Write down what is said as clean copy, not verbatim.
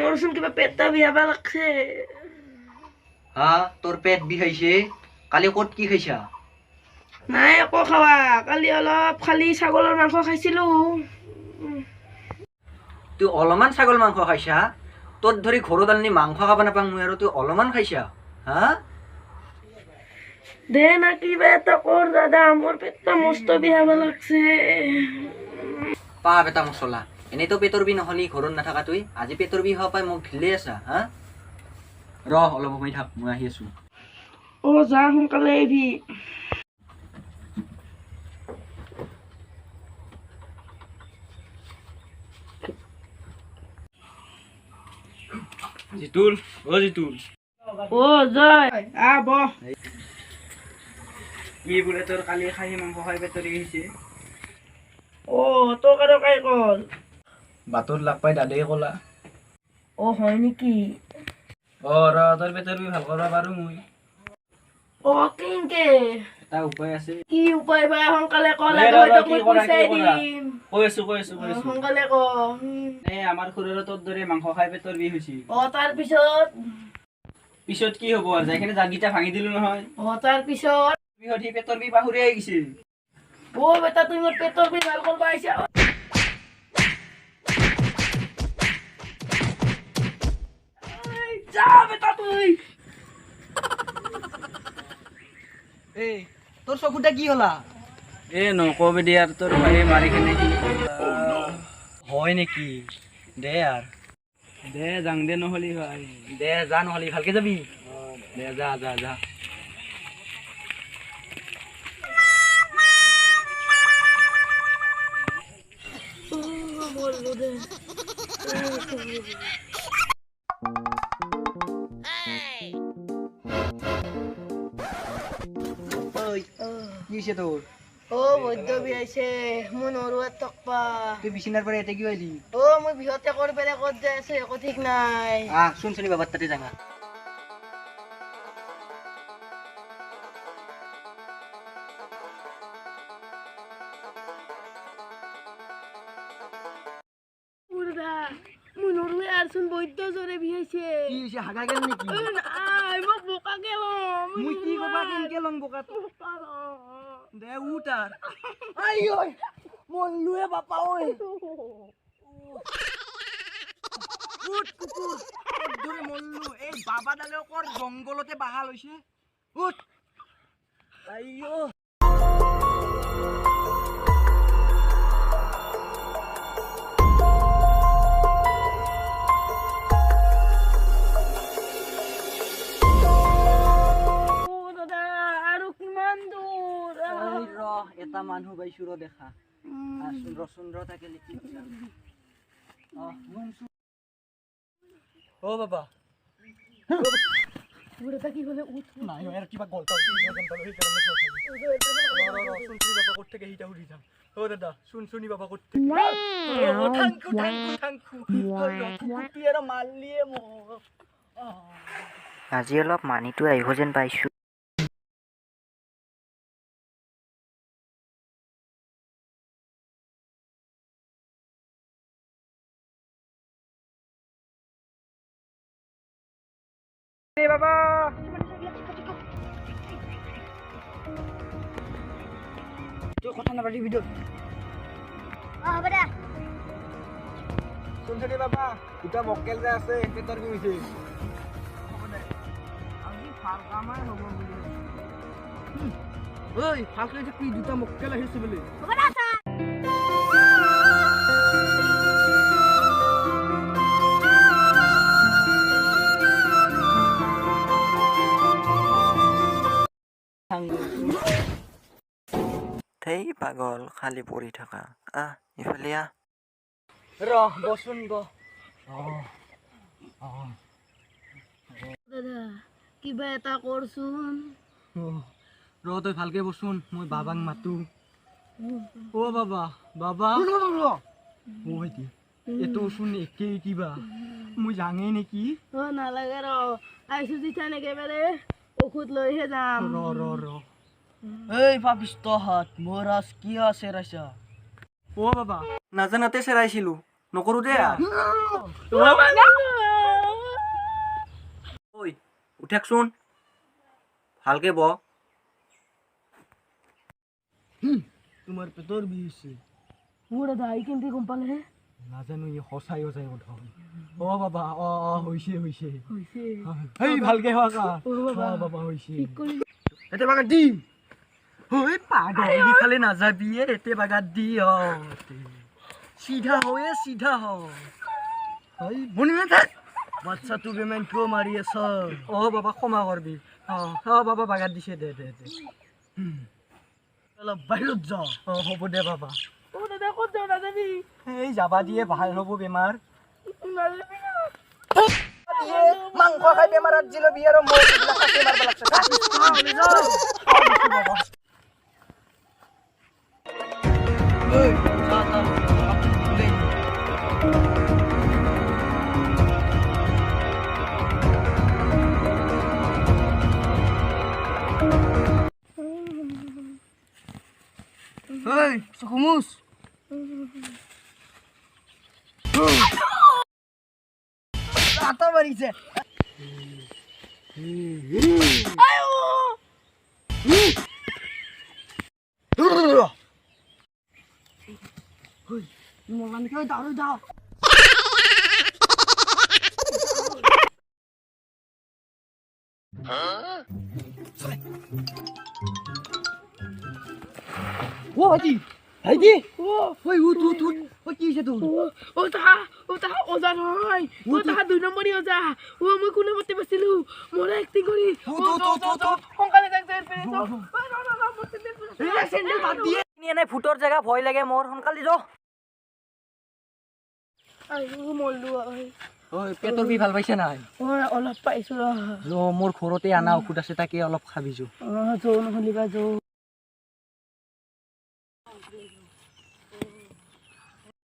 মোৰচোন কিবা পেটটা বিয়াবা লাগছে। হা তোৰ পেট বিষাইছে? কালি ক'ত কি খাইছা? নাই একো খাৱা, কালি অলপ খালি ছাগলৰ মাংস খাইছিলো। তুই অলপমান ছাগল মাংস খাইছা? তোৰ ধৰি ঘৰত আনি মাংস খাব নাপাং মই আৰু তুই অলপমান খাইছা? হা দে না কিবা এটা কৰ দাদা, মোৰ পেটটা মস্ত বিয়াবা লাগছে। পাপ এটা মছলা, এনেইতো পেটৰ বিষ নহলি ঘৰত নাথাকা তুই, আজি পেটৰ বিষ হোৱা পাই মোক ঢিলে আছা? হা অলপ সময় থাক, মই আহি আছো। যা সোনকালে আহিবি। জিতুল, জিতুল জয় বহ। কি বোলে তোর কালি খাহী মাংস খাই পেটরি গেছে? তোক আৰু কাই কল? বাটত লাগ পাই দাদাই কলা। হয় নেকি? তোর পেটর বি ভাল করবা পারো মুই। কিনকে এটা উপায় আছে। কি উপায় বা? সোনকালে কল, কৈ আছো সোনকালে ক। আমার খুড়ের তোর ধরে মাংস খাই পেটর বি হয়েছি। তাৰ পিছত? পিছত কি হব আৰ যাইখানে জাগিটা ভাঙি দিলো নহয়। তাৰ পিছত? বিহত সি পেটৰ বি পাহুৰে গেছে। বেটা তুই মোৰ পেটৰ বিষ ভাল করবা আইছা। যা বেটা তুই। তোর চকুটা কি হলা? নকবি দি আর তোর ভাই মারি খেলে কি হয় নেকি? দে আর দে যাং দে নহলি ভাই। দে যা নহলি ভালকে যাবি। দে যা যা যা। কি হয়েছে তোর? বৈদ্য বিয়াইছে, মই নৰুৱাত তকপা। তুই বিছনাৰ পৰে এতে কি হইলি? মই বিহতে কৰ পেৰে ক'ত যাই আছে একো ঠিক নাই। শুন শুনি বাবাৰ তাতে জাঙা। মই নৰুৱে আৰচোন বৈদ্য জৰে বিয়াইছে। কি হইছে? হাগা গেল নাকি? মোক বোকা গেল। মুই কি কবা কেনকে লং বোকা? দে উঠ আর। মল্লুয়ে বাপা ওই। উঠ কুকুর, ধরে মল্লু। এই বাবা ডালে কর জঙ্গলতে বাহাল হইছে। উঠ। আইয়ো এটা মানুহ পাইছো ৰ দেখা। সুন্দৰ থাকে লিখি বাবা কি হলে উঠ নাই আর কিবা গল্প থেকে হিটা উঠি যাম। দাদা শুনি বাবা করতে মারলিয়ে আজি অলপ মানিটো আহিব যেন পাইছো। বাবা তুই কথা নাপাতি ভিডিও শুনছনি বাবা দুটা মক্কেল যে আছে পেটৰ কি হৈছে? আজি ভাল কামাই হ'ব বুলি। ভাল কৰি থাকি দুটা মক্কেল আহিছে বুলি। থেই পাগল খালি পৰি থকা। ইফালে বচোন দাদা কিবা এটা কৰচোন। তই ভালকে বচোন, মই বাবাক মাতো। বাবা বাবা এইটো চোন একেই কিবা, মই জাঙে নেকি? নালাগে আইছো যেতিয়া একেবাৰে ঔষধ লৈহে যাম। এই পাপিষ্ট হাত মোৰ আজ কি আছে ৰাইছা? বাবা নাজানাতে চেৰাইছিলো, নকৰো দে। উঠেকচোন ভালকে ব তোমাৰ পেটৰ বিষ হৈছে মোৰ দাদা আহি কেনেকৈ গম পালে নাজানো ই সঁচাই সঁচাই কথা অ বাবা অ হৈছে হৈছে এই ভালকে হোৱা কা বাবা হৈছে এতে বাগাত দি ঐ পাগল ইফালে নাযাবি এতে বাগাত দি চিধা হয় চিধা হয় মনে নাথাক বাচ্চাটো বেমাৰ কিয় মাৰি আছ বাবা ক্ষমা কৰবি বাবা বাগাত দিছে দে অলপ বাহিৰত যা হ'ব দে বাবা ও দাদা ক'ত যাওঁ নাযাবি এই যাবা দিয়ে ভাল হ'ব বেমাৰ নাযাবি না মাংস খাই বেমাৰত জিলবি আৰু মই কাটি মাৰব লাগছে চকুমুচ আটা মাৰিছে ও ভাইটি ভাইটি ওই উঠ ওই কি হইছে তোর ও তাহা ওজা নহয় ও তাহা 2 নম্বরই ওজা ও মই কোনে মতে বসিলু মোরে একটি করি সোনকালে যাক যাই পেরে তো না স্যান্ডেল বাদ দিয়ে নিয়ে নাই ফুটৰ জায়গা ভয় লাগে মোৰ সোনকালে যা আই মল্লু ঐ পেটৰ বিষ ভাল পাইছে নাই অলপ পাইছো মোৰ ঘৰতে আনা ঔষধ আছে তাকে অলপ খাবিছো জৌ নহলিবা জৌ